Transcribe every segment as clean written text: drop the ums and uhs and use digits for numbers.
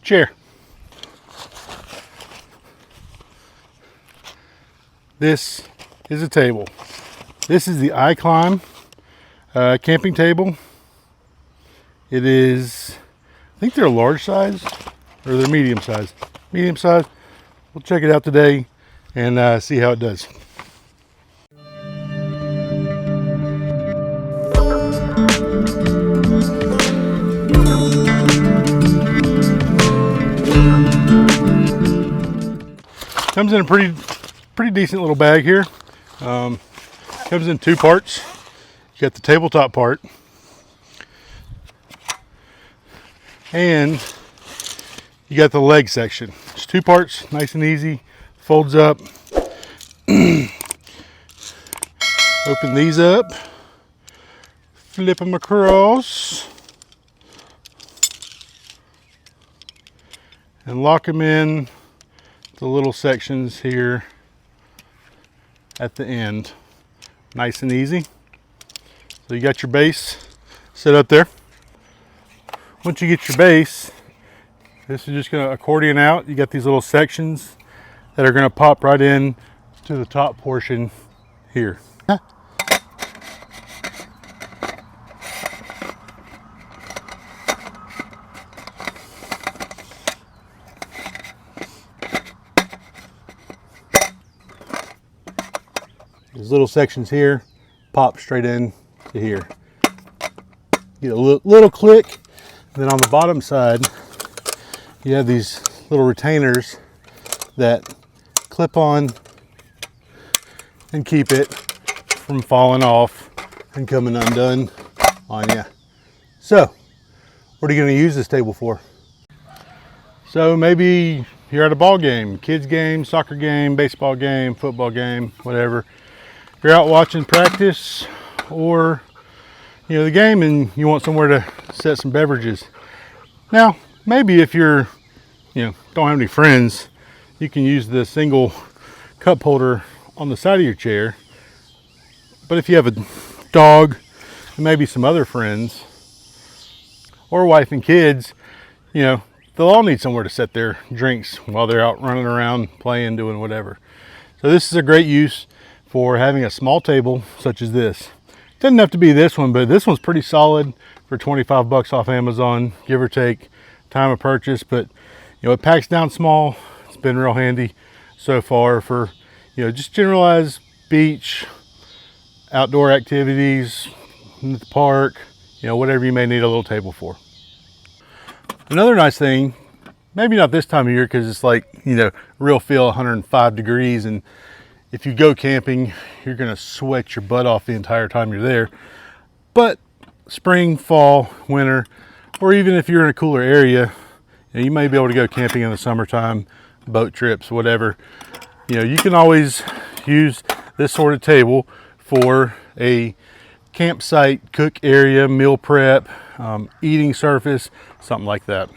chair. This is a table. This is the iClimb camping table. It is, I think they're a large size, or they're medium size. Medium size. We'll check it out today and see how it does. Comes in a pretty decent little bag here. Comes in two parts. You got the tabletop part, and you got the leg section. It's two parts, nice and easy. Folds up. Open these up. Flip them across. And lock them in the little sections here at the end. Nice and easy. So you got your base set up there. Once you get your base, this is just going to accordion out. You got these little sections that are going to pop right in to the top portion here. These little sections here pop straight in to here. Get a little click. Then on the bottom side, you have these little retainers that clip on and keep it from falling off and coming undone on you. So, what are you going to use this table for? So maybe you're at a ball game, kids game, soccer game, baseball game, football game, whatever. You're out watching practice or the game, and you want somewhere to set some beverages. Now, maybe if you're don't have any friends, you can use the single cup holder on the side of your chair. But if you have a dog and maybe some other friends or wife and kids, they'll all need somewhere to set their drinks while they're out running around, playing, doing whatever. So this is a great use for having a small table such as this. It doesn't have to be this one, but this one's pretty solid for 25 bucks off Amazon, give or take, time of purchase. But it packs down small. It's been real handy so far for just generalized beach, outdoor activities, in the park, whatever you may need a little table for. Another nice thing, maybe not this time of year because it's like real feel 105 degrees, and if you go camping, you're gonna sweat your butt off the entire time you're there. But spring, fall, winter, or even if you're in a cooler area, you may be able to go camping in the summertime, boat trips, whatever. You can always use this sort of table for a campsite, cook area, meal prep, eating surface, something like that.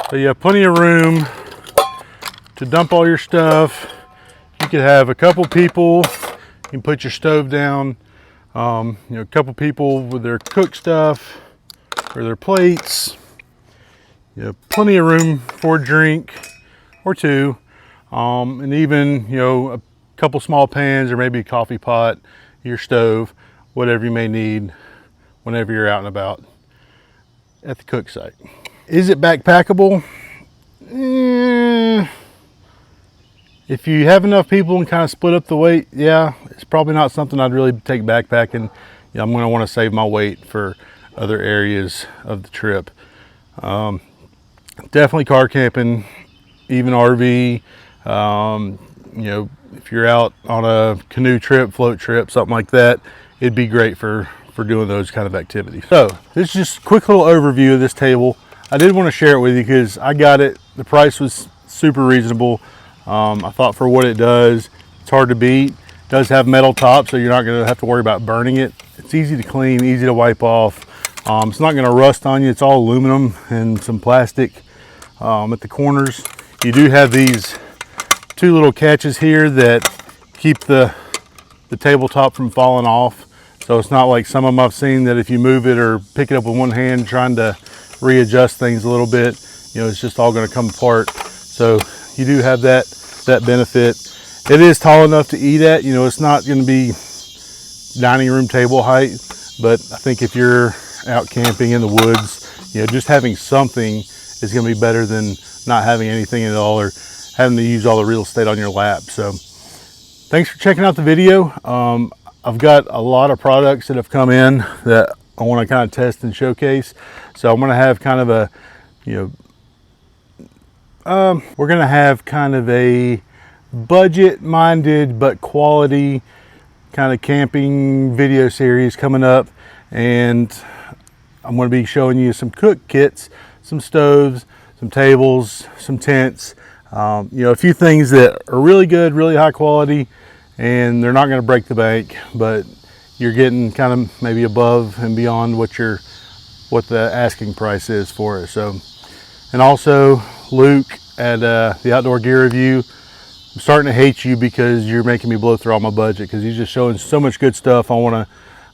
So you have plenty of room to dump all your stuff. You could have a couple people, you can put your stove down, a couple people with their cook stuff or their plates. You have plenty of room for a drink or two, and even a couple small pans or maybe a coffee pot, your stove, whatever you may need whenever you're out and about at the cook site. Is it backpackable? If you have enough people and kind of split up the weight, yeah, it's probably not something I'd really take backpacking. I'm going to want to save my weight for other areas of the trip. Definitely car camping, even RV. If you're out on a canoe trip, float trip, something like that, it'd be great for doing those kind of activities. So this is just a quick little overview of this table. I did want to share it with you because I got it. The price was super reasonable. I thought for what it does, it's hard to beat. It does have metal top, so you're not going to have to worry about burning it. It's easy to clean, easy to wipe off. It's not going to rust on you. It's all aluminum and some plastic at the corners. You do have these two little catches here that keep the tabletop from falling off. So it's not like some of them I've seen that if you move it or pick it up with one hand trying to readjust things a little bit, you know, it's just all going to come apart. So you do have that benefit. It is tall enough to eat at. You know, it's not going to be dining room table height, but I think if you're out camping in the woods, you know, just having something is going to be better than not having anything at all, or having to use all the real estate on your lap. So thanks for checking out the video. I've got a lot of products that have come in that I want to kind of test and showcase. So I'm going to have kind of a, you know, we're going to have kind of a budget minded but quality kind of camping video series coming up, and I'm going to be showing you some cook kits, some stoves, some tables, some tents, you know, a few things that are really good, really high quality, and they're not going to break the bank, but you're getting kind of maybe above and beyond what the asking price is for it. So, and also Luke at the Outdoor Gear Review, I'm starting to hate you because you're making me blow through all my budget, because he's just showing so much good stuff. I want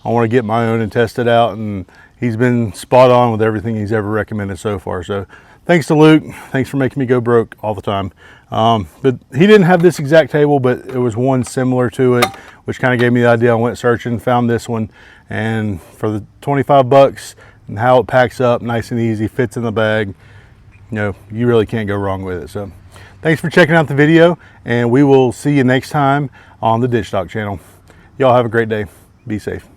to get my own and test it out, and he's been spot on with everything he's ever recommended so far. So thanks to Luke. Thanks for making me go broke all the time. But he didn't have this exact table, but it was one similar to it, which kind of gave me the idea. I went searching, found this one, and for the 25 bucks and how it packs up nice and easy, fits in the bag, you know, you really can't go wrong with it. So thanks for checking out the video, and we will see you next time on the Ditch Doc channel. Y'all have a great day. Be safe.